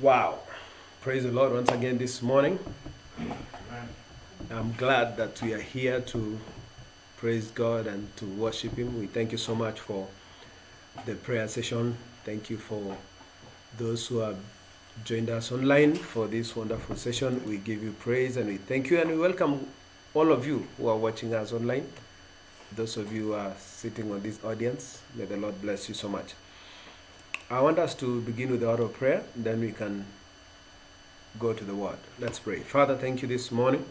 Wow. Praise the Lord once again this morning. I'm glad that we are here to praise God and to worship Him. We thank you so much for the prayer session. Thank you for those who have joined us online for this wonderful session. We give you praise and we thank you and we welcome all of you who are watching us online. Those of you who are sitting on this audience, may the Lord bless you so much. I want us to begin with the word of prayer, then we can go to the word. Let's pray. Father, thank you this morning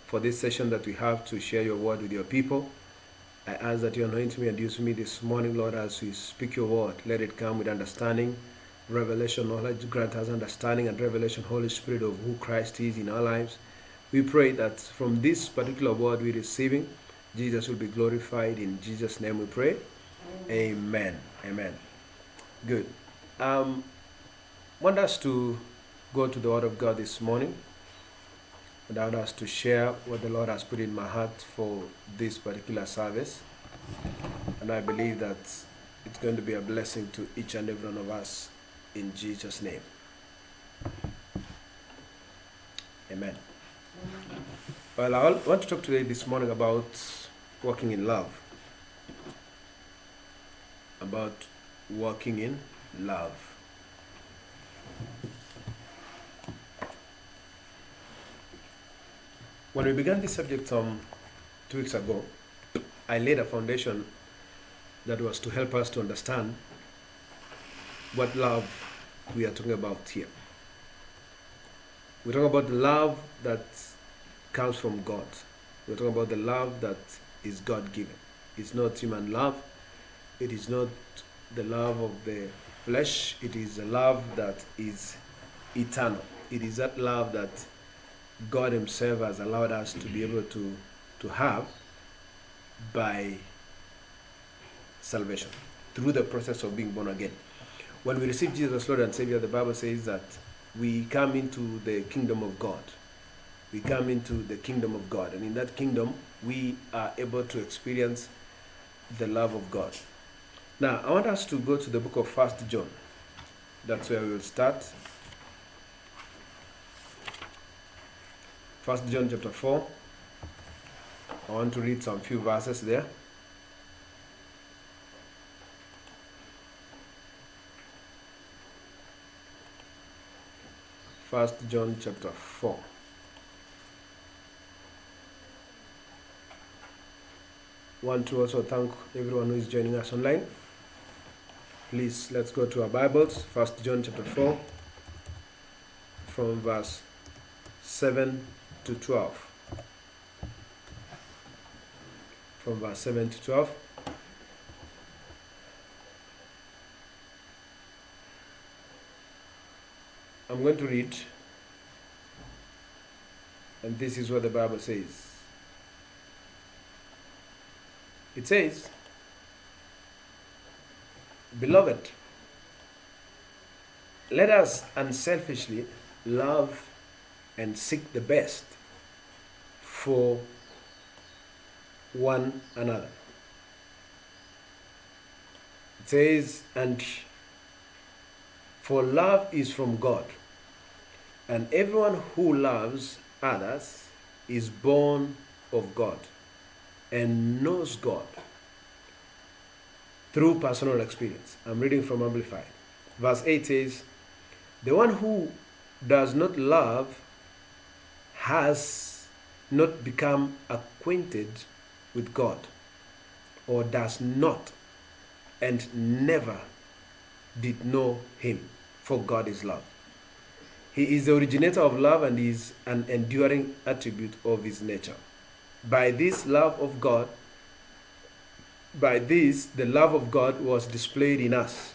for this session that we have to share your word with your people. I ask that you anoint me and use me this morning, Lord, as we speak your word. Let it come with understanding, revelation, knowledge. Grant us understanding and revelation, Holy Spirit, of who Christ is in our lives. We pray that from this particular word we're receiving, Jesus will be glorified. In Jesus' name we pray. Amen. Amen. Good. Want us to go to the Word of God this morning. I want us to share what the Lord has put in my heart for this particular service. And I believe that it's going to be a blessing to each and every one of us in Jesus' name. Amen. Well, I want to talk today this morning about walking in love. About walking in love. When we began this subject 2 weeks ago, I laid a foundation that was to help us to understand what love we are talking about here. We're talking about the love that comes from God. We're talking about the love that is God-given. It's not human love. It is not the love of the flesh. It is a love that is eternal. It is that love that God Himself has allowed us to be able to have by salvation, through the process of being born again. When we receive Jesus Lord and Savior, the Bible says that we come into the kingdom of God. We come into the kingdom of God. And in that kingdom, we are able to experience the love of God. Now, I want us to go to the book of 1 John. That's where we will start. 1 John chapter 4. I want to read some few verses there. First John chapter 4. Want to also thank everyone who is joining us online. Please, let's go to our Bibles. 1 John chapter 4, from verse 7 to 12. From verse 7 to 12. I'm going to read, and this is what the Bible says. It says, "Beloved, let us unselfishly love and seek the best for one another." It says, "And for love is from God, and everyone who loves others is born of God and knows God through personal experience." I'm reading from Amplified. Verse 8 says, "The one who does not love has not become acquainted with God, or does not and never did know Him, for God is love. He is the originator of love and is an enduring attribute of His nature. By this, the love of God was displayed in us,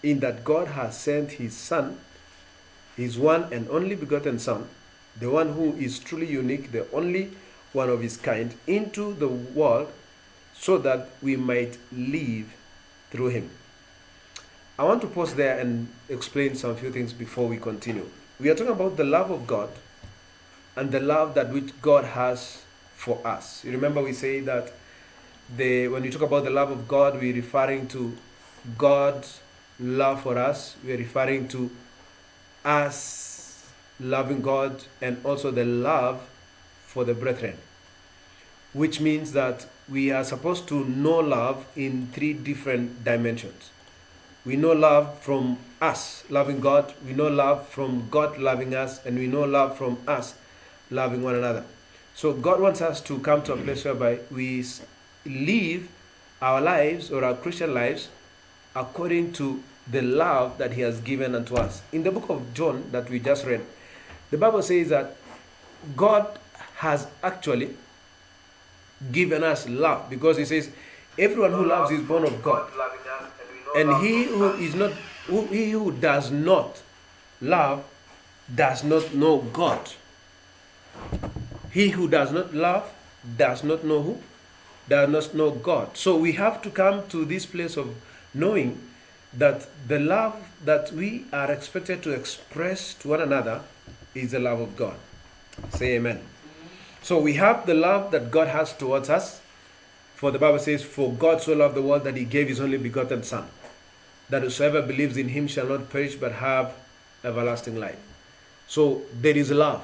in that God has sent His Son, His one and only begotten Son, the one who is truly unique, the only one of His kind, into the world so that we might live through Him." I want to pause there and explain some few things before we continue. We are talking about the love of God and the love that which God has for us. You remember we say that when we talk about the love of God, we're referring to God's love for us. We're referring to as loving God and also the love for the brethren, which means that we are supposed to know love in 3 different dimensions. We know love from us loving God, we know love from God loving us, and we know love from us loving one another. So God wants us to come to a place whereby we live our lives or our Christian lives according to the love that He has given unto us. In the book of John that we just read, the Bible says that God has actually given us love, because He says, everyone who loves is born of God. And he who does not love does not know God. He who does not love does not know who? Does not know God. So we have to come to this place of knowing that the love that we are expected to express to one another is the love of God. Say amen. So we have the love that God has towards us. For the Bible says, for God so loved the world that He gave His only begotten Son, that whosoever believes in Him shall not perish but have everlasting life. So there is love.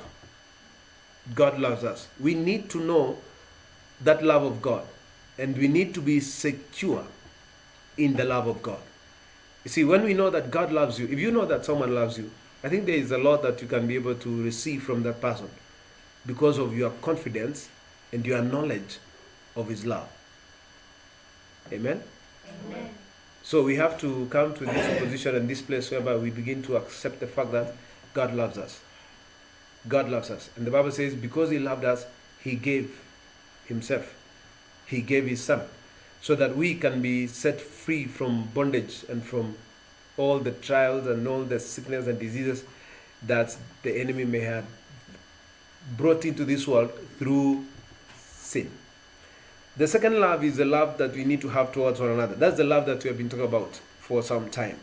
God loves us. We need to know that love of God, and we need to be secure in the love of God. You see, when we know that God loves you, if you know that someone loves you, I think there is a lot that you can be able to receive from that person because of your confidence and your knowledge of His love. Amen? Amen. So we have to come to this position and this place whereby we begin to accept the fact that God loves us. God loves us. And the Bible says, because He loved us, He gave Himself. He gave His Son, so that we can be set free from bondage and from all the trials and all the sickness and diseases that the enemy may have brought into this world through sin. The second love is the love that we need to have towards one another. That's the love that we have been talking about for some time.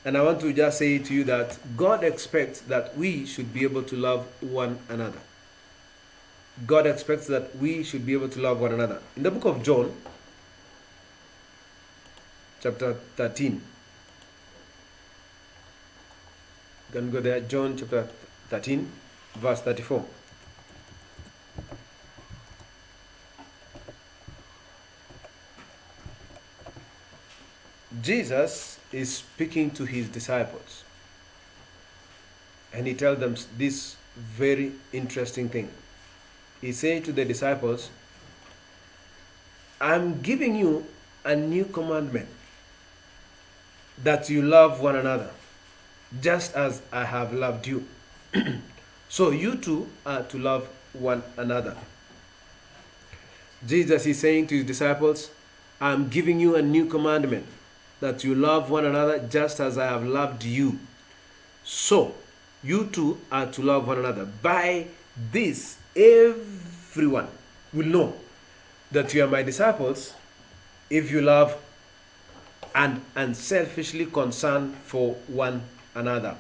And I want to just say to you that God expects that we should be able to love one another. God expects that we should be able to love one another. In the book of John, chapter 13. You can go there, John chapter 13, verse 34. Jesus is speaking to His disciples, and He tells them this very interesting thing. He said to the disciples, I'm giving you a new commandment, that you love one another, just as I have loved you. So you too are to love one another. Jesus is saying to His disciples, I'm giving you a new commandment, that you love one another just as I have loved you. So you too are to love one another. By this, everyone will know that you are my disciples if you love and unselfishly concern for one another.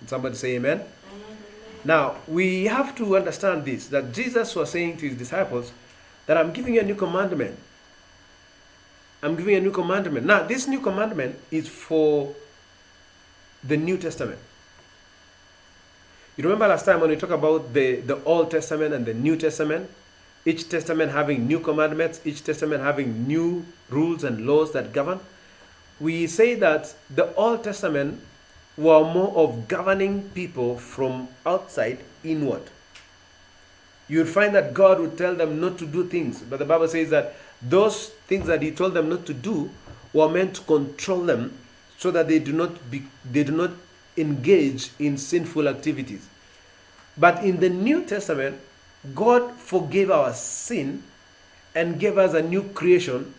Somebody say amen. Amen. Now, we have to understand this, that Jesus was saying to His disciples that I'm giving you a new commandment. I'm giving you a new commandment. Now, this new commandment is for the New Testament. You remember last time when we talked about the Old Testament and the New Testament? Each testament having new commandments, each testament having new rules and laws that govern. We say that the Old Testament were more of governing people from outside inward. You'd find that God would tell them not to do things, but the Bible says that those things that He told them not to do were meant to control them so that they do not engage in sinful activities. But in the New Testament, God forgave our sin and gave us a new creation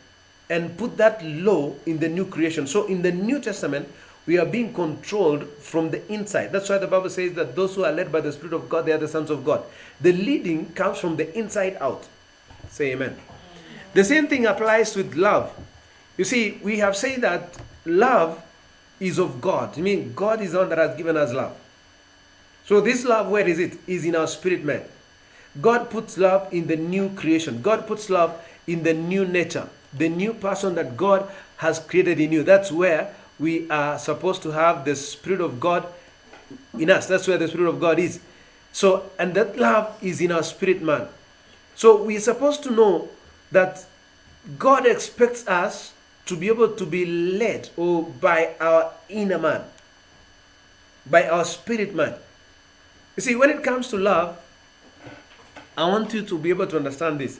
and put that law in the new creation. So in the New Testament, we are being controlled from the inside. That's why the Bible says that those who are led by the Spirit of God, they are the sons of God. The leading comes from the inside out. Say amen. The same thing applies with love. You see, we have said that love is of God. I mean, God is the one that has given us love. So this love, where is it? Is in our spirit man. God puts love in the new creation. God puts love in the new nature, the new person that God has created in you. That's where we are supposed to have the Spirit of God in us. That's where the Spirit of God is. So, and that love is in our spirit man. So we're supposed to know that God expects us to be able to be led or by our inner man, by our spirit man. You see, when it comes to love, I want you to be able to understand this,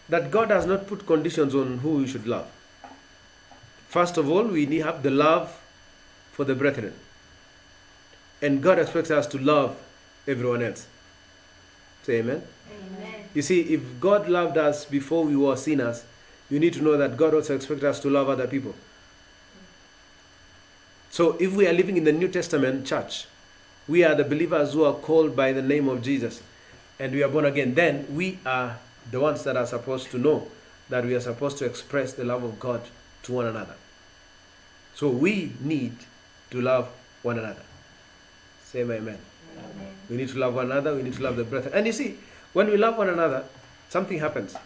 that God does not put conditions on who we should love. First of all, we need to have the love for the brethren. And God expects us to love everyone else. Say amen. Amen. You see, if God loved us before we were sinners, you need to know that God also expects us to love other people. So if we are living in the New Testament church, we are the believers who are called by the name of Jesus, and we are born again, then we are the ones that are supposed to know that we are supposed to express the love of God to one another. So we need to love one another. Say amen. Amen. We need to love one another. We need to love the brethren. And you see, when we love one another, something happens.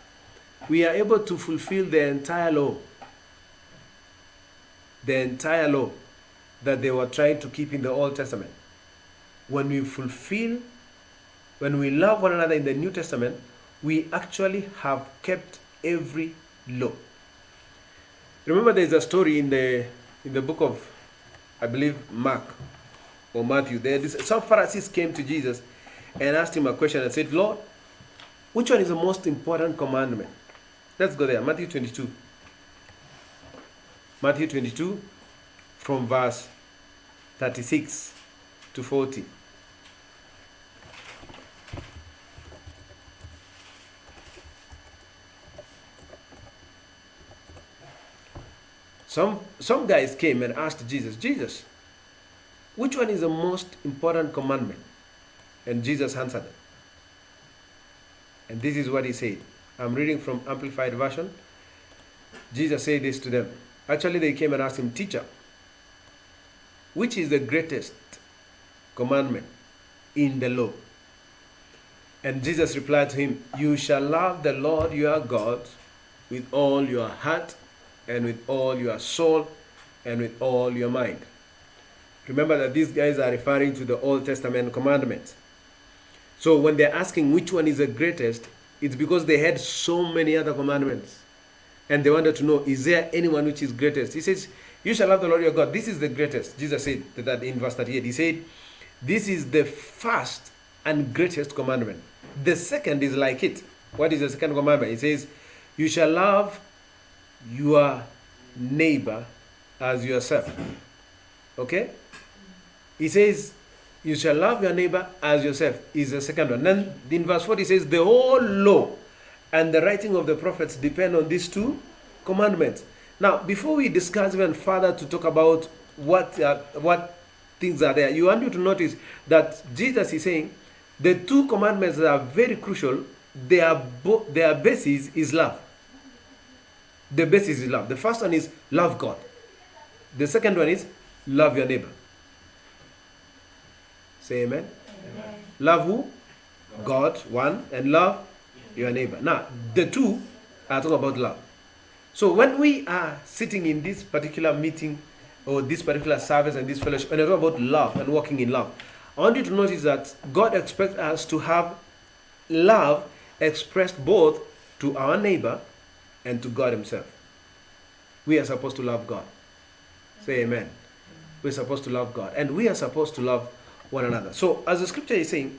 We are able to fulfill the entire law. The entire law that they were trying to keep in the Old Testament. When we love one another in the New Testament, we actually have kept every law. Remember, there's a story in the book of, I believe, Mark or Matthew. Some Pharisees came to Jesus and asked him a question and said, Lord, which one is the most important commandment? Let's go there. Matthew 22. Matthew 22 from verse 36 to 40. Some guys came and asked Jesus, Jesus, which one is the most important commandment? And Jesus answered them. And this is what he said. I'm reading from Amplified Version. Jesus said this to them. Actually, they came and asked him, Teacher, which is the greatest commandment in the law? And Jesus replied to him, You shall love the Lord your God with all your heart and with all your soul and with all your mind. Remember that these guys are referring to the Old Testament commandments. So when they're asking which one is the greatest, it's because they had so many other commandments. And they wanted to know, is there anyone which is greatest? He says, you shall love the Lord your God. This is the greatest. Jesus said that in verse 38. He said, this is the first and greatest commandment. The second is like it. What is the second commandment? He says, you shall love your neighbor as yourself. Okay? He says, you shall love your neighbor as yourself is the second one. Then in verse 40 he says, the whole law and the writing of the prophets depend on these two commandments. Now, before we discuss even further to talk about what things are there, you want you to notice that Jesus is saying the two commandments that are very crucial, their basis is love. The basis is love. The first one is love God. The second one is love your neighbor. Say amen. Amen. Love who? God, one, and love your neighbor. Now, the two are talking about love. So when we are sitting in this particular meeting or this particular service and this fellowship, and I talk about love and walking in love, I want you to notice that God expects us to have love expressed both to our neighbor and to God himself. We are supposed to love God. Say amen. We're supposed to love God. And we are supposed to love one another. So as the scripture is saying,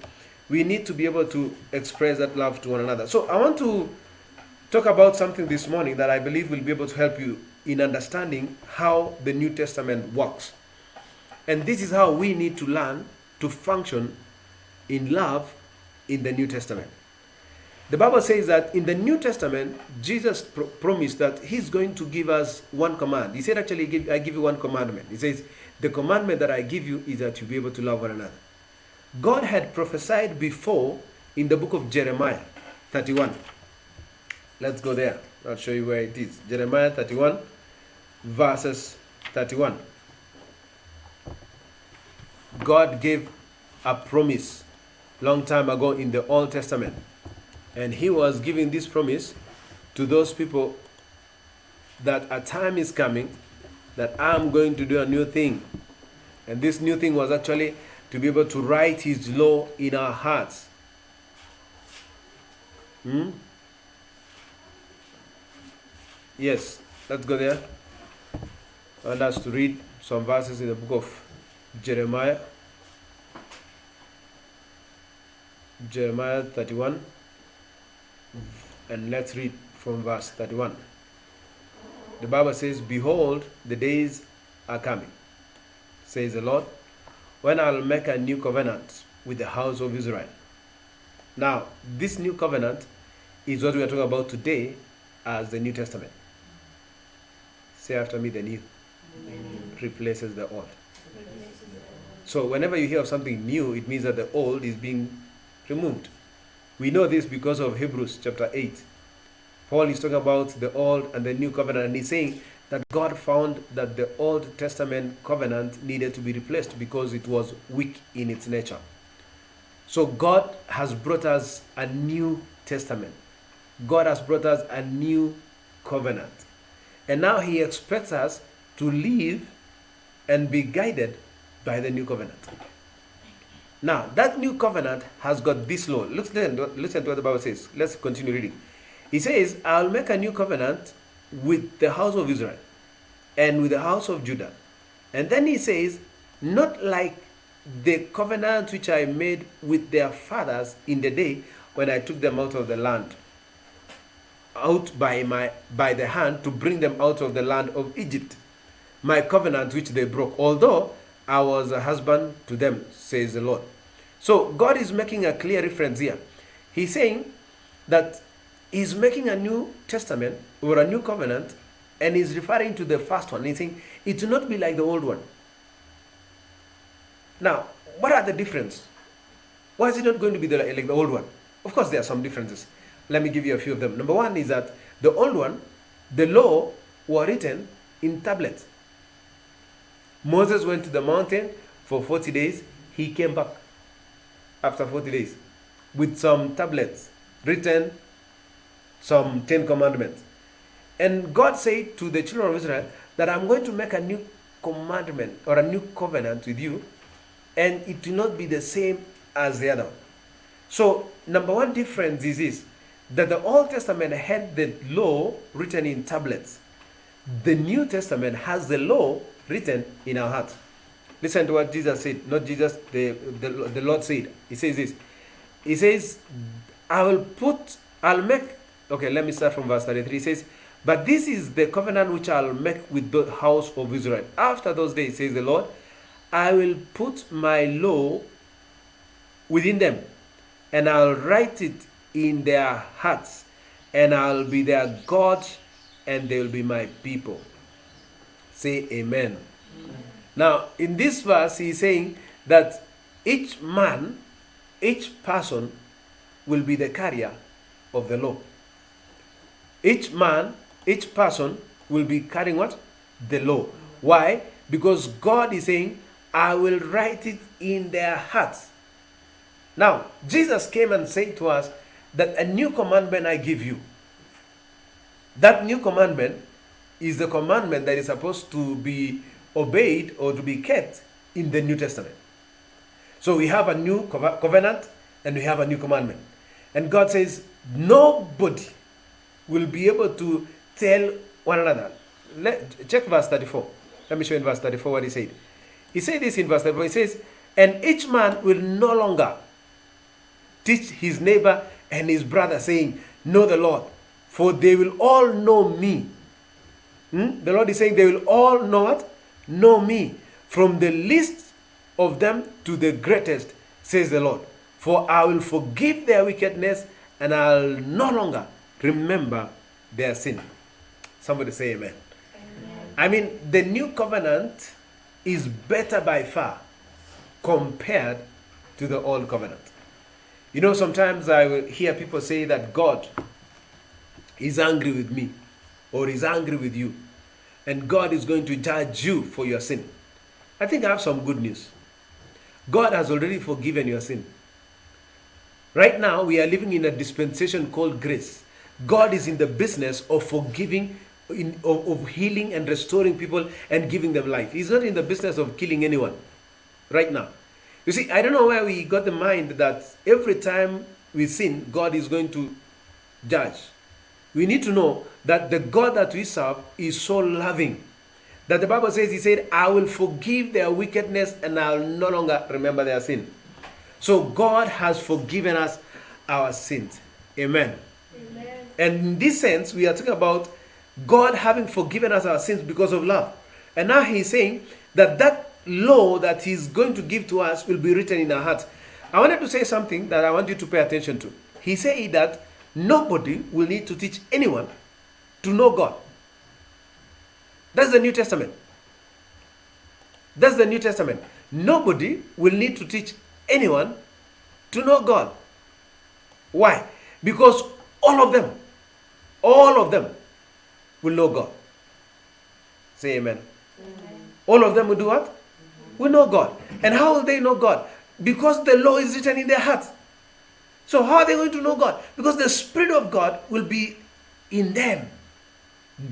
we need to be able to express that love to one another. So I want to talk about something this morning that I believe will be able to help you in understanding how the New Testament works. And this is how we need to learn to function in love in the New Testament. The Bible says that in the New Testament, Jesus promised that he's going to give us one command. He said, actually, I give you one commandment. He says, the commandment that I give you is that you be able to love one another. God had prophesied before in the book of Jeremiah 31. Let's go there. I'll show you where it is. Jeremiah 31, verses 31. God gave a promise long time ago in the Old Testament. And he was giving this promise to those people that a time is coming that I'm going to do a new thing. And this new thing was actually to be able to write his law in our hearts. Yes, let's go there. I want us to read some verses in the book of Jeremiah. Jeremiah 31. And let's read from verse 31. The Bible says, "Behold, the days are coming, says the Lord, when I'll make a new covenant with the house of Israel." Now, this new covenant is what we are talking about today as the New Testament. Say after me, the new replaces the old. So whenever you hear of something new, it means that the old is being removed. We know this because of Hebrews chapter 8. Paul is talking about the old and the new covenant, and he's saying that God found that the Old Testament covenant needed to be replaced because it was weak in its nature. So God has brought us a new testament. God has brought us a new covenant. And now he expects us to live and be guided by the new covenant. Now, that new covenant has got this law. Listen to what the Bible says. Let's continue reading. He says, "I'll make a new covenant with the house of Israel and with the house of Judah." And then he says, "Not like the covenant which I made with their fathers in the day when I took them out of the land, out by the hand to bring them out of the land of Egypt. My covenant which they broke, although I was a husband to them, says the Lord." So God is making a clear reference here. He's saying that he's making a new testament or a new covenant, and he's referring to the first one. He's saying it will not be like the old one. Now, what are the differences? Why is it not going to be like the old one? Of course, there are some differences. Let me give you a few of them. Number one is that the old one, the law were written in tablets. Moses went to the mountain for 40 days. He came back after 40 days with some tablets written, some 10 commandments. And God said to the children of Israel that I'm going to make a new commandment or a new covenant with you, and it will not be the same as the other one. So, number one difference is this, that the Old Testament had the law written in tablets. The New Testament has the law written in our hearts. Listen to what Jesus said. Not Jesus, the Lord said. He says this. He says, okay, let me start from verse 33. He says, "But this is the covenant which I'll make with the house of Israel. After those days, says the Lord, I will put my law within them, and I'll write it in their hearts, and I'll be their God, and they will be my people." Say amen. Now, in this verse, he's saying that each man, each person will be the carrier of the law. Each man, each person will be carrying what? The law. Why? Because God is saying, I will write it in their hearts. Now, Jesus came and said to us that a new commandment I give you. That new commandment is the commandment that is supposed to be obeyed or to be kept in the New Testament. So we have a new covenant and we have a new commandment. And God says, nobody will be able to tell one another. Check verse 34. Let me show you in verse 34 what he said. He said this in verse 34. He says, "And each man will no longer teach his neighbor and his brother, saying, Know the Lord, for they will all know me." The Lord is saying they will all know what? Know me, from the least of them to the greatest, says the Lord. For I will forgive their wickedness, and I'll no longer remember their sin. Somebody say amen. Amen. I mean, the new covenant is better by far compared to the old covenant. You know, sometimes I will hear people say that God is angry with me or is angry with you, and God is going to judge you for your sin. I think I have some good news. God has already forgiven your sin. Right now, we are living in a dispensation called grace. God is in the business of forgiving, of healing and restoring people and giving them life. He's not in the business of killing anyone right now. You see, I don't know where we got the mind that every time we sin, God is going to judge. We need to know that the God that we serve is so loving that the Bible says, he said, I will forgive their wickedness and I'll no longer remember their sin. So God has forgiven us our sins. Amen. Amen. And in this sense, we are talking about God having forgiven us our sins because of love. And now he's saying that that law that he's going to give to us will be written in our hearts. I wanted to say something that I want you to pay attention to. He said that nobody will need to teach anyone to know God. That's the New Testament. That's the New Testament. Nobody will need to teach anyone to know God. Why? Because all of them will know God. Say amen. Amen. All of them will do what? Will know God. And how will they know God? Because the law is written in their hearts. So how are they going to know God? Because the Spirit of God will be in them,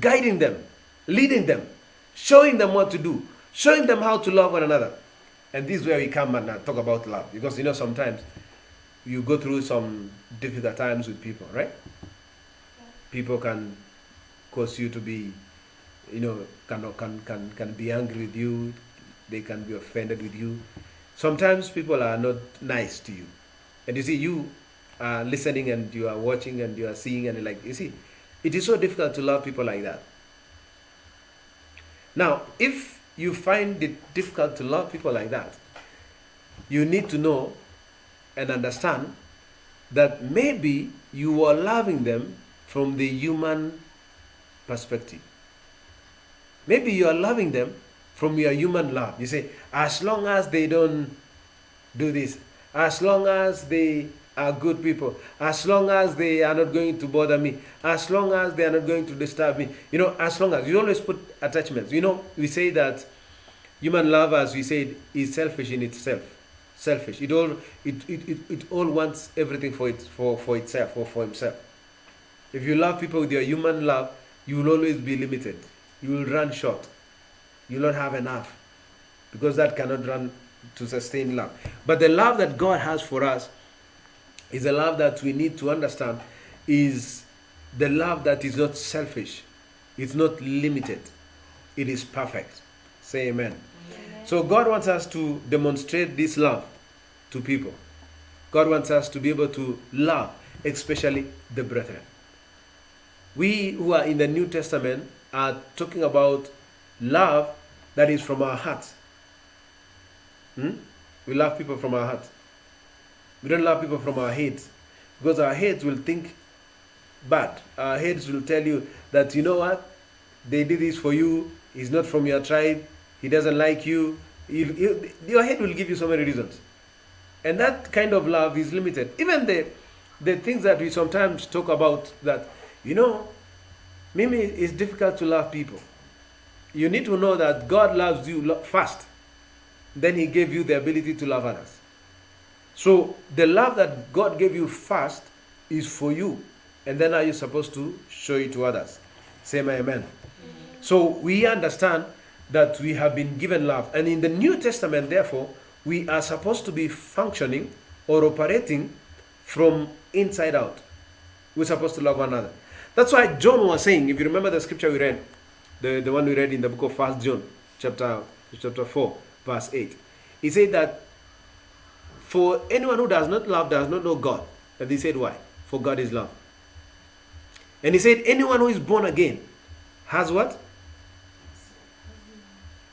guiding them, leading them, showing them what to do, showing them how to love one another. And this is where we come and talk about love. Because sometimes you go through some difficult times with people, right? People can cause you to be, can be angry with you. They can be offended with you. Sometimes people are not nice to you. And you see, you are listening and you are watching and you are seeing and it is so difficult to love people like that. Now, if you find it difficult to love people like that, you need to know and understand that maybe you are loving them from the human perspective. Maybe you are loving them from your human love. You say, as long as they don't do this, as long as they are good people, as long as they are not going to bother me, as long as they are not going to disturb me, as long as you always put attachments. We say that human love, as we said, is selfish in itself. Selfish. It all wants everything for itself or for himself. If you love people with your human love, you will always be limited. You will run short. You will not have enough, because that cannot run to sustain love. But the love that God has for us is a love that we need to understand is the love that is not selfish. It's not limited. It is perfect. Say amen. Amen. So God wants us to demonstrate this love to people. God wants us to be able to love, especially the brethren. We who are in the New Testament are talking about love that is from our hearts. We love people from our hearts. We don't love people from our heads, because our heads will think bad. Our heads will tell you that, you know what, they did this for you. He's not from your tribe. He doesn't like you. Your head will give you so many reasons. And that kind of love is limited. Even the things that we sometimes talk about that, maybe it's difficult to love people. You need to know that God loves you first. Then he gave you the ability to love others. So the love that God gave you first is for you. And then are you supposed to show it to others? Say my amen. So we understand that we have been given love. And in the New Testament, therefore, we are supposed to be functioning or operating from inside out. We're supposed to love one another. That's why John was saying, if you remember the scripture we read, the one we read in the book of 1 John, chapter 4, verse 8. He said that for anyone who does not love does not know God. And he said why? For God is love. And he said anyone who is born again has what?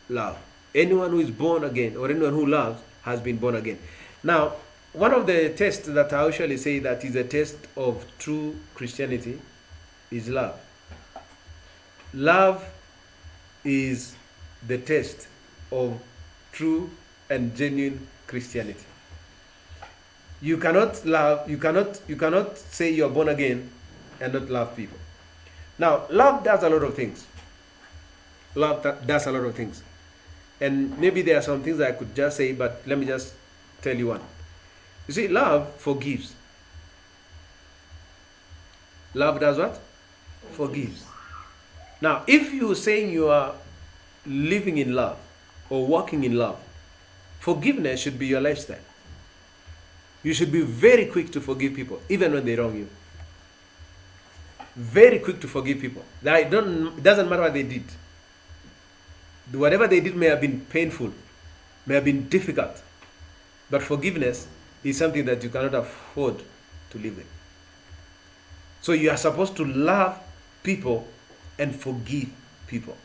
Love. Anyone who is born again or anyone who loves has been born again. Now, one of the tests that I usually say that is a test of true Christianity is love. Love is the test of true and genuine Christianity. You cannot love, you cannot say you're born again and not love people. Now, love does a lot of things. Love does a lot of things. And maybe there are some things that I could just say, but let me just tell you one. You see, love forgives. Love does what? Forgives. Now, if you're saying you are living in love or walking in love, Forgiveness should be your lifestyle. You should be very quick to forgive people, even when they wrong you. Very quick to forgive people. It doesn't matter what they did. Whatever they did may have been painful, may have been difficult, but forgiveness is something that you cannot afford to live with. So you are supposed to love people and forgive people.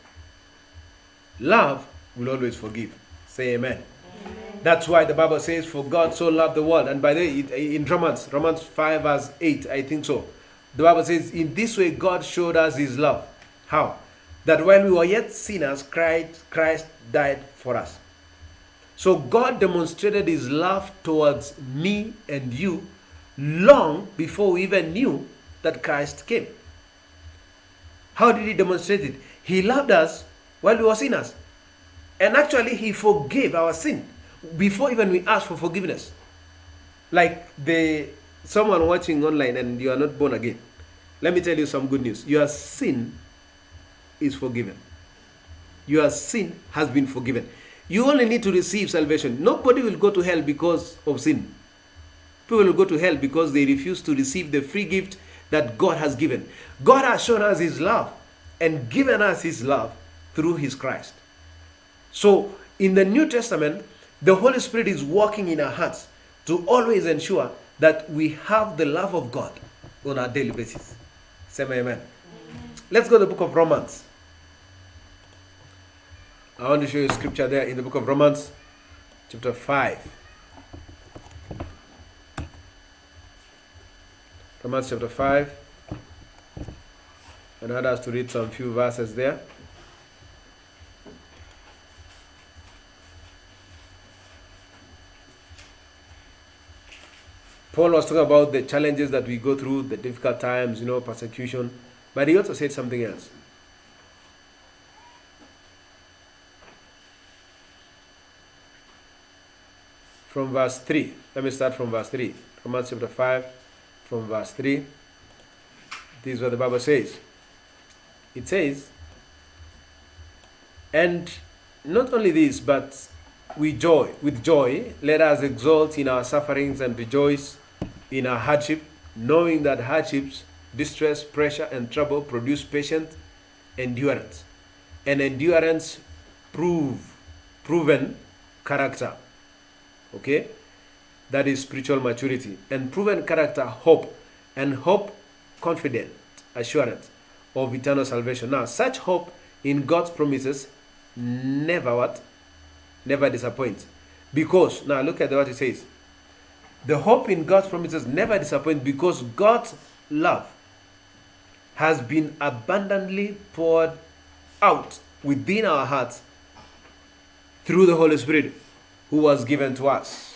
Love will always forgive. Say amen. Amen. That's why the Bible says, for God so loved the world. And by the way, in Romans 5 verse 8, I think so. The Bible says, in this way God showed us his love. How? That while we were yet sinners, Christ died for us. So God demonstrated his love towards me and you long before we even knew that Christ came. How did he demonstrate it? He loved us while we were sinners. And actually, he forgave our sin before even we asked for forgiveness. Like someone watching online and you are not born again. Let me tell you some good news. Your sin is forgiven. Your sin has been forgiven. You only need to receive salvation. Nobody will go to hell because of sin. People will go to hell because they refuse to receive the free gift that God has given. God has shown us his love and given us his love through his Christ. So in the New Testament, the Holy Spirit is working in our hearts to always ensure that we have the love of God on a daily basis. Say amen. Amen. Let's go to the book of Romans. I want to show you a scripture there in the book of Romans, chapter 5. Romans chapter 5. And I want us to read some few verses there. Paul was talking about the challenges that we go through, the difficult times, persecution. But he also said something else. From verse 3. Let me start from verse 3. Romans chapter 5, from verse 3. This is what the Bible says. It says, and not only this, but with joy, let us exult in our sufferings and rejoice in our hardship, knowing that hardships, distress, pressure, and trouble produce patient endurance. And endurance proven character. Okay? That is spiritual maturity. And proven character, hope. And hope, confident assurance of eternal salvation. Now, such hope in God's promises never disappoints. Because, now look at what it says. The hope in God's promises never disappoints because God's love has been abundantly poured out within our hearts through the Holy Spirit who was given to us.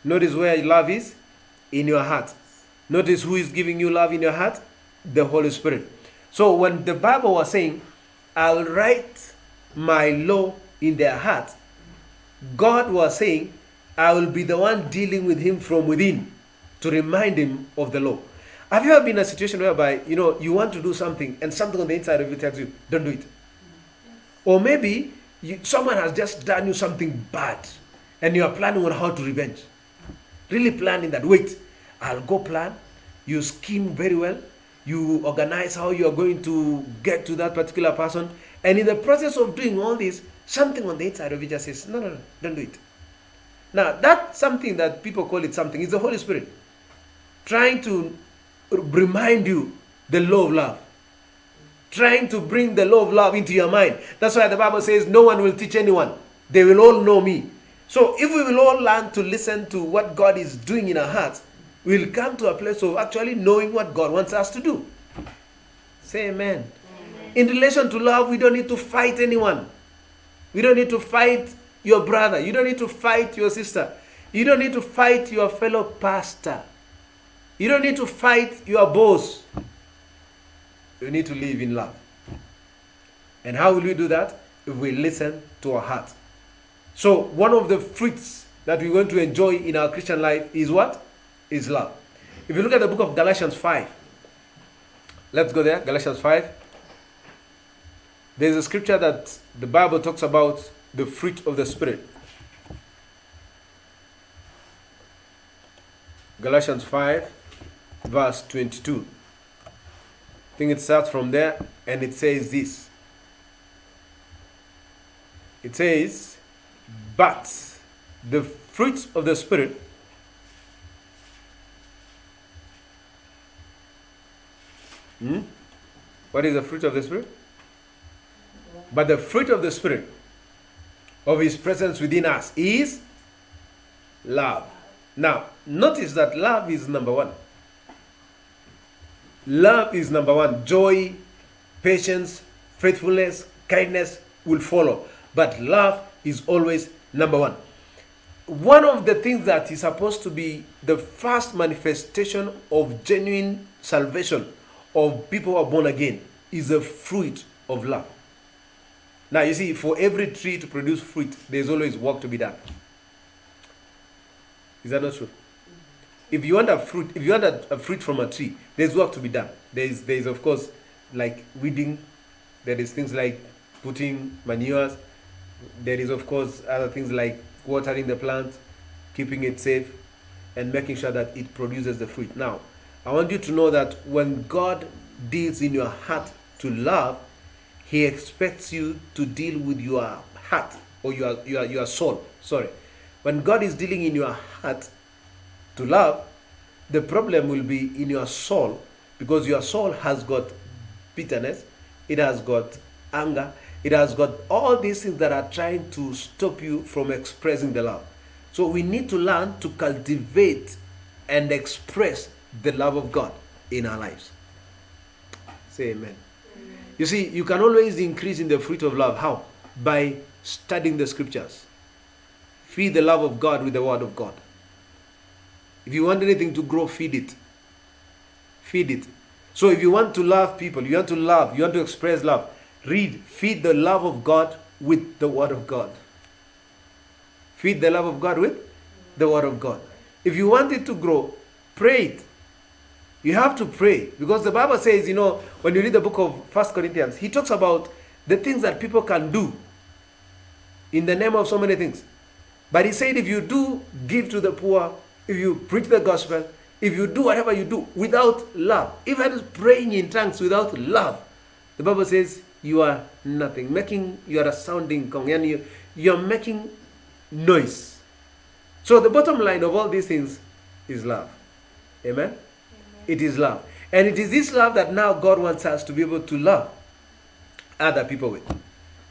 Notice where love is? In your heart. Notice who is giving you love in your heart? The Holy Spirit. So when the Bible was saying, I'll write my law in their heart, God was saying, I will be the one dealing with him from within to remind him of the law. Have you ever been in a situation whereby, you want to do something and something on the inside of you tells you, don't do it? Or maybe someone has just done you something bad and you are planning on how to revenge. Really planning that, wait, I'll go plan. You scheme very well. You organize how you are going to get to that particular person. And in the process of doing all this, something on the inside of you just says, no, don't do it. Now, that's something that people call it something. It's the Holy Spirit trying to remind you the law of love. Trying to bring the law of love into your mind. That's why the Bible says, no one will teach anyone. They will all know me. So if we will all learn to listen to what God is doing in our hearts, we'll come to a place of actually knowing what God wants us to do. Say amen. Amen. In relation to love, we don't need to fight anyone. We don't need to fight your brother. You don't need to fight your sister. You don't need to fight your fellow pastor. You don't need to fight your boss. You need to live in love. And how will we do that? If we listen to our heart. So one of the fruits that we're going to enjoy in our Christian life is what? Is love. If you look at the book of Galatians 5. Let's go there. Galatians 5. There's a scripture that the Bible talks about the fruit of the Spirit. Galatians 5, verse 22. I think it starts from there, and it says this. It says, but the fruit of the Spirit What is the fruit of the Spirit? But the fruit of the Spirit, of His presence within us, is love. Now, notice that love is number one. Love is number one. Joy, patience, faithfulness, kindness will follow. But love is always number one. One of the things that is supposed to be the first manifestation of genuine salvation of people who are born again is the fruit of love. Now you see, for every tree to produce fruit, there's always work to be done. Is that not true? If you want a fruit from a tree, there's work to be done. There's of course like weeding. There is things like putting manures. There is of course other things like watering the plant, keeping it safe, and making sure that it produces the fruit. Now, I want you to know that when God deals in your heart to love, He expects you to deal with your heart or your soul. Sorry. When God is dealing in your heart to love, the problem will be in your soul, because your soul has got bitterness, it has got anger, it has got all these things that are trying to stop you from expressing the love. So we need to learn to cultivate and express the love of God in our lives. Say amen. You see, you can always increase in the fruit of love. How? By studying the scriptures. Feed the love of God with the word of God. If you want anything to grow, feed it. Feed it. So if you want to love people, you want to love, you want to express love, feed the love of God with the word of God. Feed the love of God with the word of God. If you want it to grow, pray it. You have to pray, because the Bible says, when you read the book of 1 Corinthians, he talks about the things that people can do in the name of so many things. But he said, if you do give to the poor, if you preach the gospel, if you do whatever you do without love, even praying in tongues without love, the Bible says you are nothing. You are a sounding gong, and you're making noise. So the bottom line of all these things is love. Amen? It is love. And it is this love that now God wants us to be able to love other people with.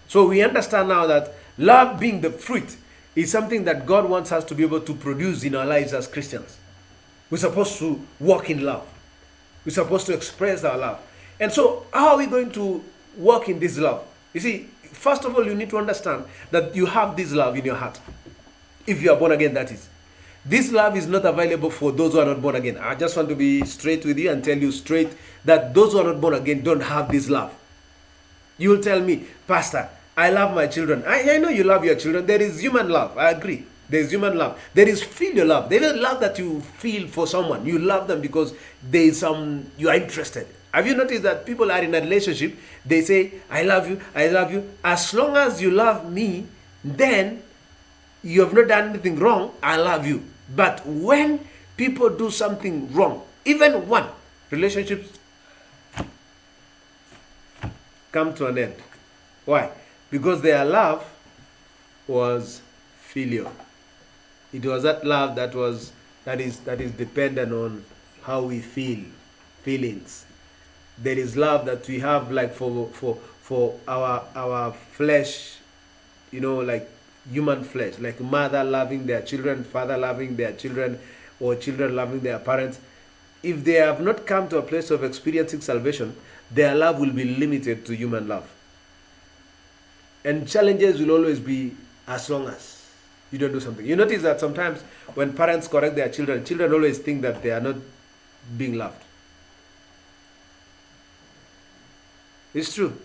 So we understand now that love, being the fruit, is something that God wants us to be able to produce in our lives as Christians. We're supposed to walk in love. We're supposed to express our love. And so how are we going to walk in this love? You see, first of all, you need to understand that you have this love in your heart. If you are born again, that is. This love is not available for those who are not born again. I just want to be straight with you and tell you straight that those who are not born again don't have this love. You will tell me, Pastor, I love my children. I know you love your children. There is human love. I agree. There is human love. There is filial love. There is love that you feel for someone. You love them because there is you are interested. Have you noticed that people are in a relationship, they say, I love you, I love you. As long as you love me, then you have not done anything wrong, I love you. But when people do something wrong, even one, relationships come to an end. Why? Because their love was filial. It was that love that is dependent on how we feel, feelings. There is love that we have like for our flesh, like human flesh, like mother loving their children, father loving their children, or children loving their parents. If they have not come to a place of experiencing salvation, their love will be limited to human love. And challenges will always be as long as you don't do something. You notice that sometimes when parents correct their children, children always think that they are not being loved. It's true.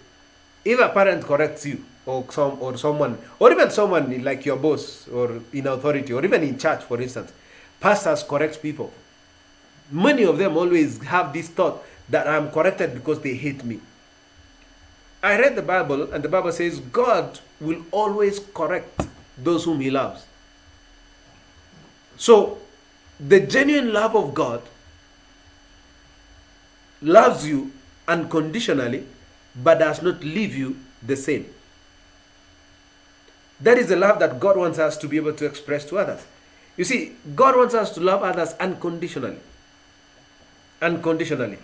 If a parent corrects you, or someone, or even someone like your boss, or in authority, or even in church, for instance, pastors correct people. Many of them always have this thought that I'm corrected because they hate me. I read the Bible, and the Bible says God will always correct those whom He loves. So, the genuine love of God loves you unconditionally, but does not leave you the same. That is the love that God wants us to be able to express to others. You see, God wants us to love others unconditionally. Unconditionally.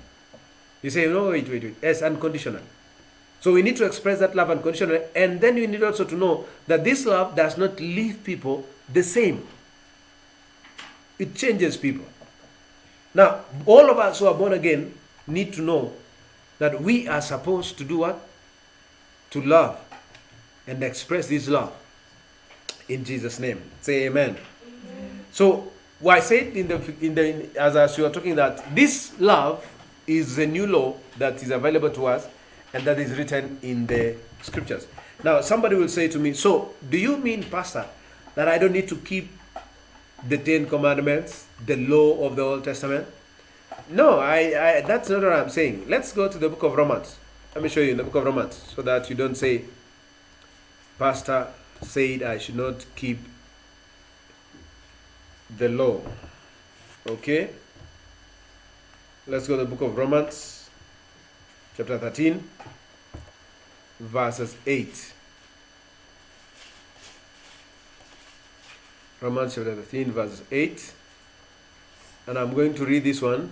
You say, no, wait. Yes, unconditionally. So we need to express that love unconditionally, and then we need also to know that this love does not leave people the same. It changes people. Now, all of us who are born again need to know that we are supposed to do what? To love and express this love in Jesus' name. Say amen. Amen. So, what I said as you were talking, that this love is a new law that is available to us and that is written in the scriptures. Now, somebody will say to me, so do you mean, Pastor, that I don't need to keep the 10 Commandments, the law of the Old Testament? No, that's not what I'm saying. Let's go to the book of Romans. Let me show you in the book of Romans so that you don't say, Pastor said I should not keep the law. Okay? Let's go to the book of Romans, chapter 13, verses 8. Romans chapter 13, verses 8. And I'm going to read this one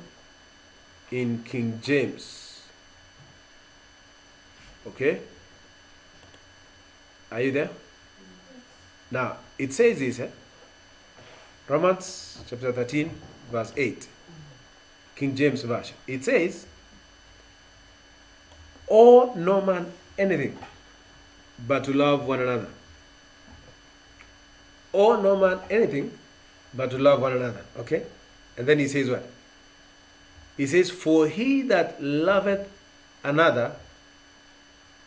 in King James. Okay? Are you there? Now, it says this, Romans chapter 13, verse 8. King James Version. It says, owe no man anything but to love one another. Owe no man anything but to love one another. Okay? And then he says what? He says, for he that loveth another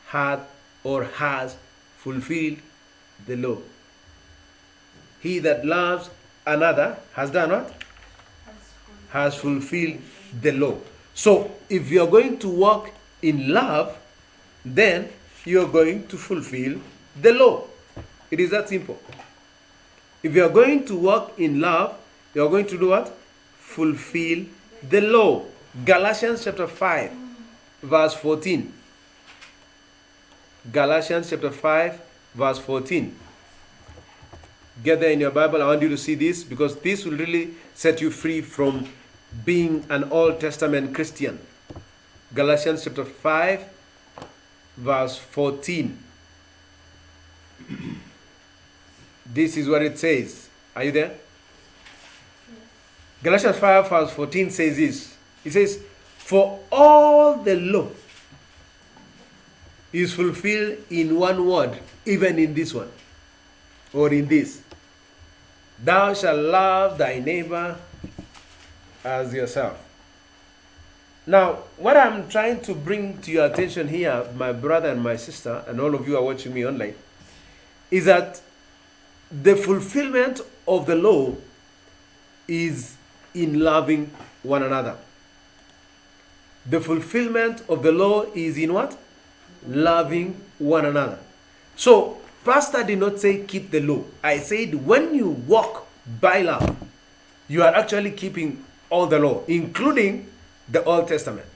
hath or has fulfilled the law. He that loves another has done what? Has fulfilled the law. So, if you are going to walk in love, then you are going to fulfill the law. It is that simple. If you are going to walk in love, you are going to do what? Fulfill the law. Galatians chapter 5, verse 14. Galatians chapter 5, verse 14. Get there in your Bible. I want you to see this, because this will really set you free from being an Old Testament Christian. Galatians chapter 5, verse 14. This is what it says. Are you there? Galatians 5, verse 14 says this. It says, for all the law is fulfilled in one word, even in this one, or in this. Thou shalt love thy neighbor as yourself. Now, what I'm trying to bring to your attention here, my brother and my sister, and all of you are watching me online, is that the fulfillment of the law is in loving one another. The fulfillment of the law is in what? Loving one another. So, Pastor did not say keep the law. I said when you walk by love, you are actually keeping all the law, including the Old Testament.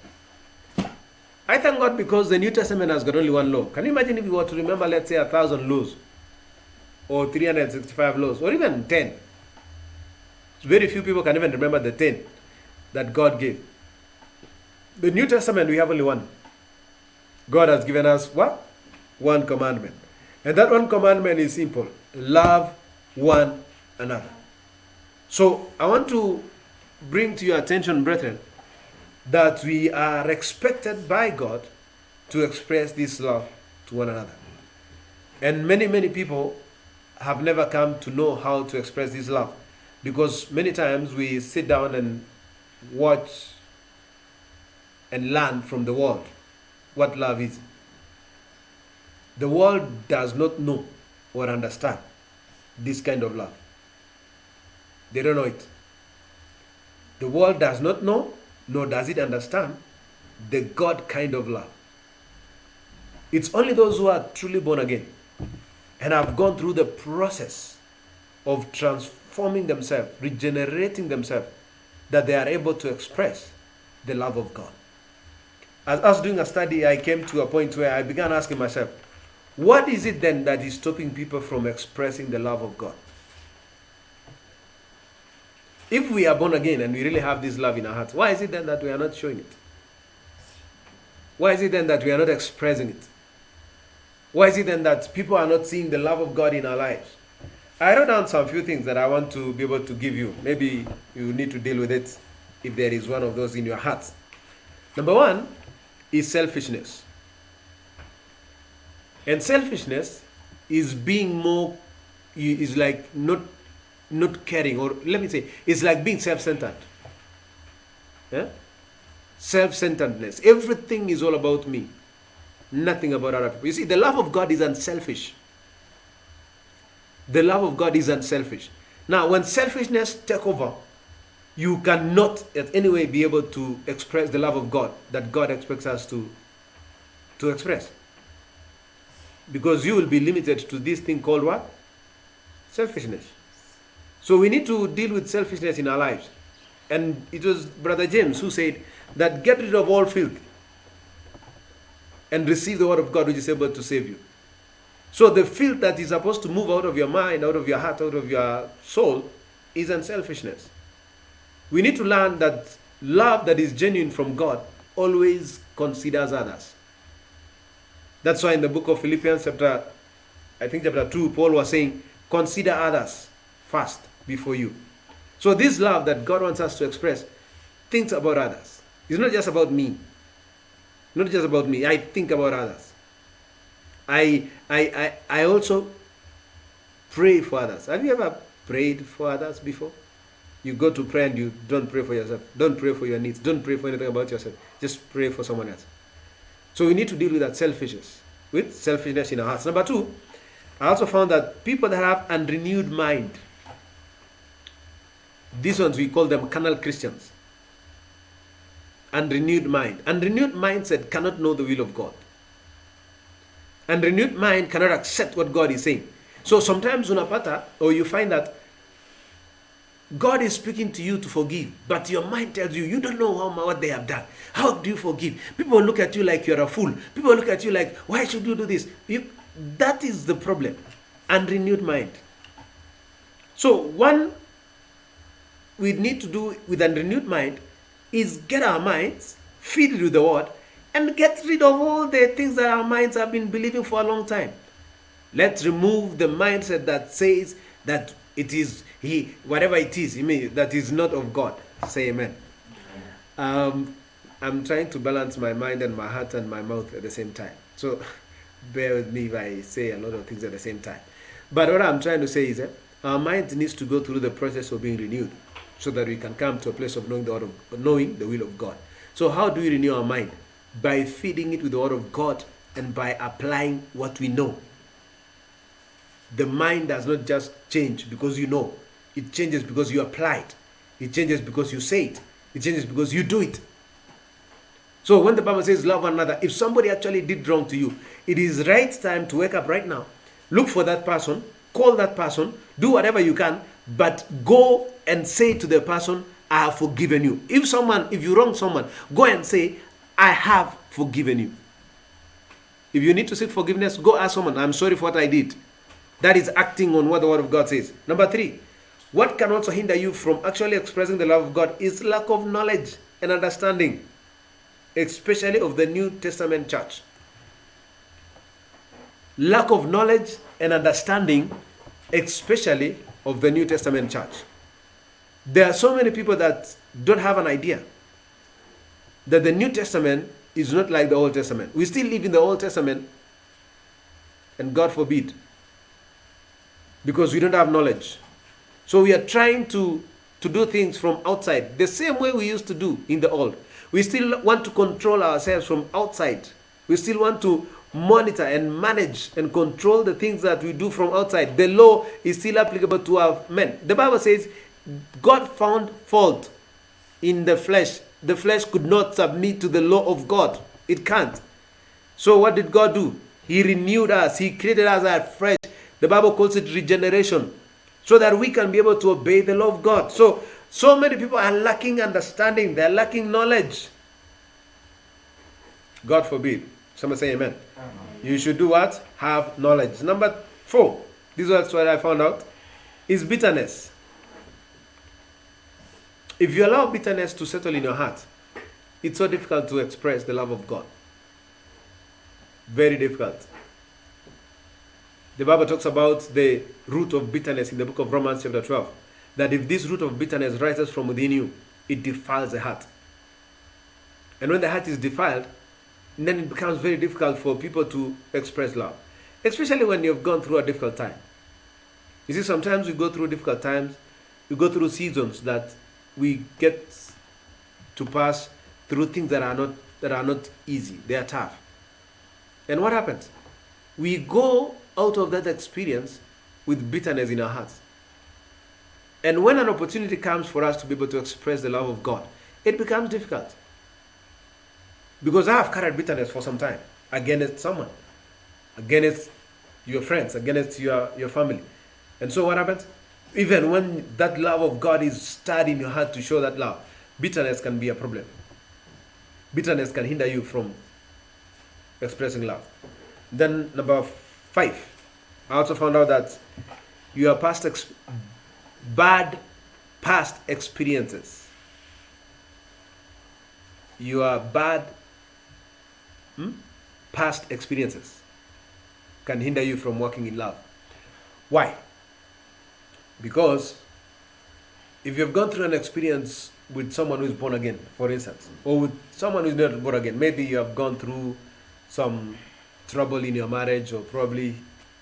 I thank God because the New Testament has got only one law. Can you imagine if you were to remember, let's say, 1,000 laws, or 365 laws, or even 10? Very few people can even remember the 10 that God gave. The New Testament, we have only one. God has given us what? One commandment. And that one commandment is simple. Love one another. So, I want to bring to your attention, brethren, that we are expected by God to express this love to one another. And many, many people have never come to know how to express this love, because many times we sit down and watch and learn from the world what love is. The world does not know or understand this kind of love. They don't know it. The world does not know, nor does it understand the God kind of love. It's only those who are truly born again and have gone through the process of transforming themselves, regenerating themselves, that they are able to express the love of God. As I was doing a study, I came to a point where I began asking myself, what is it then that is stopping people from expressing the love of God? If we are born again and we really have this love in our hearts, why is it then that we are not showing it? Why is it then that we are not expressing it? Why is it then that people are not seeing the love of God in our lives? I wrote down some few things that I want to be able to give you. Maybe you need to deal with it if there is one of those in your heart. Number one is selfishness. And selfishness is being more, is like not caring, or let me say, it's like being self-centered. Yeah? Self-centeredness. Everything is all about me. Nothing about other people. You see, the love of God is unselfish. The love of God is unselfish. Now, when selfishness takes over, you cannot in any way be able to express the love of God that God expects us to express. Because you will be limited to this thing called what? Selfishness. So we need to deal with selfishness in our lives. And it was Brother James who said that get rid of all filth and receive the word of God which is able to save you. So the filth that is supposed to move out of your mind, out of your heart, out of your soul is unselfishness. We need to learn that love that is genuine from God always considers others. That's why in the book of Philippians chapter 2, Paul was saying, consider others first before you. So this love that God wants us to express thinks about others. It's not just about me. Not just about me. I think about others. I also pray for others. Have you ever prayed for others before? You go to pray and you don't pray for yourself. Don't pray for your needs. Don't pray for anything about yourself. Just pray for someone else. So we need to deal with that selfishness in our hearts. Number two, I also found that people that have unrenewed mind, these ones we call them carnal Christians. Unrenewed mind. Unrenewed mindset cannot know the will of God. Unrenewed mind cannot accept what God is saying. So sometimes unapata, or you find that God is speaking to you to forgive, but your mind tells you, you don't know what they have done. How do you forgive? People look at you like you're a fool. People look at you like, why should you do this? That is the problem. Unrenewed mind. So one we need to do with unrenewed mind is get our minds, feed it with the word, and get rid of all the things that our minds have been believing for a long time. Let's remove the mindset that says that it is whatever it is, that is not of God. Say amen. I'm trying to balance my mind and my heart and my mouth at the same time. So bear with me if I say a lot of things at the same time. But what I'm trying to say is that our mind needs to go through the process of being renewed so that we can come to a place of knowing the will of God. So how do we renew our mind? By feeding it with the word of God and by applying what we know. The mind does not just change because you know. It changes because you apply it. It changes because you say it. It changes because you do it. So when the Bible says love one another, if somebody actually did wrong to you, it is right time to wake up right now. Look for that person, call that person, do whatever you can, but go and say to the person, I have forgiven you. If you wrong someone, go and say, I have forgiven you. If you need to seek forgiveness, go ask someone, I'm sorry for what I did. That is acting on what the word of God says. Number 3, what can also hinder you from actually expressing the love of God is lack of knowledge and understanding, especially of the New Testament church. Lack of knowledge and understanding, especially of the New Testament church. There are so many people that don't have an idea that the New Testament is not like the Old Testament. We still live in the Old Testament, and God forbid, because we don't have knowledge. So we are trying to do things from outside, the same way we used to do in the old. We still want to control ourselves from outside. We still want to monitor and manage and control the things that we do from outside. The law is still applicable to our men. The Bible says God found fault in the flesh. The flesh could not submit to the law of God. It can't. So what did God do? He renewed us. He created us afresh. The Bible calls it regeneration. so that we can be able to obey the law of God. So many people are lacking understanding. They're lacking knowledge. God forbid. Someone say amen. You should do what? Have knowledge. Number 4, this is what I found out, is bitterness. If you allow bitterness to settle in your heart, it's so difficult to express the love of God. Very difficult. The Bible talks about the root of bitterness in the book of Romans chapter 12. That if this root of bitterness rises from within you, it defiles the heart. And when the heart is defiled, then it becomes very difficult for people to express love. Especially when you've gone through a difficult time. You see, sometimes we go through difficult times. We go through seasons that we get to pass through things that are not easy. They are tough. And what happens? We go out of that experience with bitterness in our hearts. And when an opportunity comes for us to be able to express the love of God, it becomes difficult. Because I have carried bitterness for some time against someone, against your friends, against your family. And so what happens? Even when that love of God is stirred in your heart to show that love, bitterness can be a problem. Bitterness can hinder you from expressing love. Then number 5, I also found out that your bad past experiences. Your bad past experiences can hinder you from walking in love. Why? Because if you've gone through an experience with someone who's born again, for instance, or with someone who's not born again, maybe you have gone through some trouble in your marriage, or probably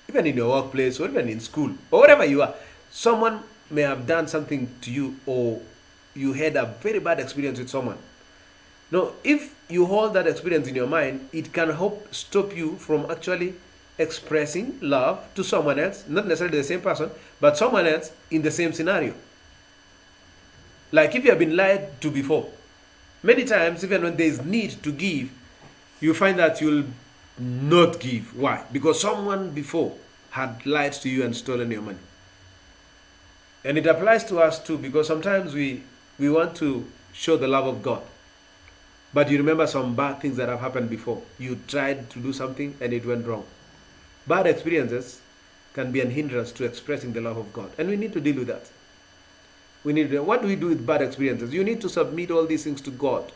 even in your workplace, or even in school, or wherever you are, someone may have done something to you, or you had a very bad experience with someone. Now, if you hold that experience in your mind, it can help stop you from actually expressing love to someone else, not necessarily the same person, but someone else in the same scenario. Like if you have been lied to before, many times, even when there is need to give, you find that you'll not give. Why? Because someone before had lied to you and stolen your money. And it applies to us too, because sometimes we want to show the love of God. But you remember some bad things that have happened before. You tried to do something and it went wrong. Bad experiences can be an hindrance to expressing the love of God. And we need to deal with that. What do we do with bad experiences? You need to submit all these things to God.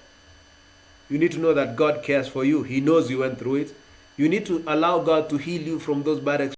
You need to know that God cares for you. He knows you went through it. You need to allow God to heal you from those bad experiences.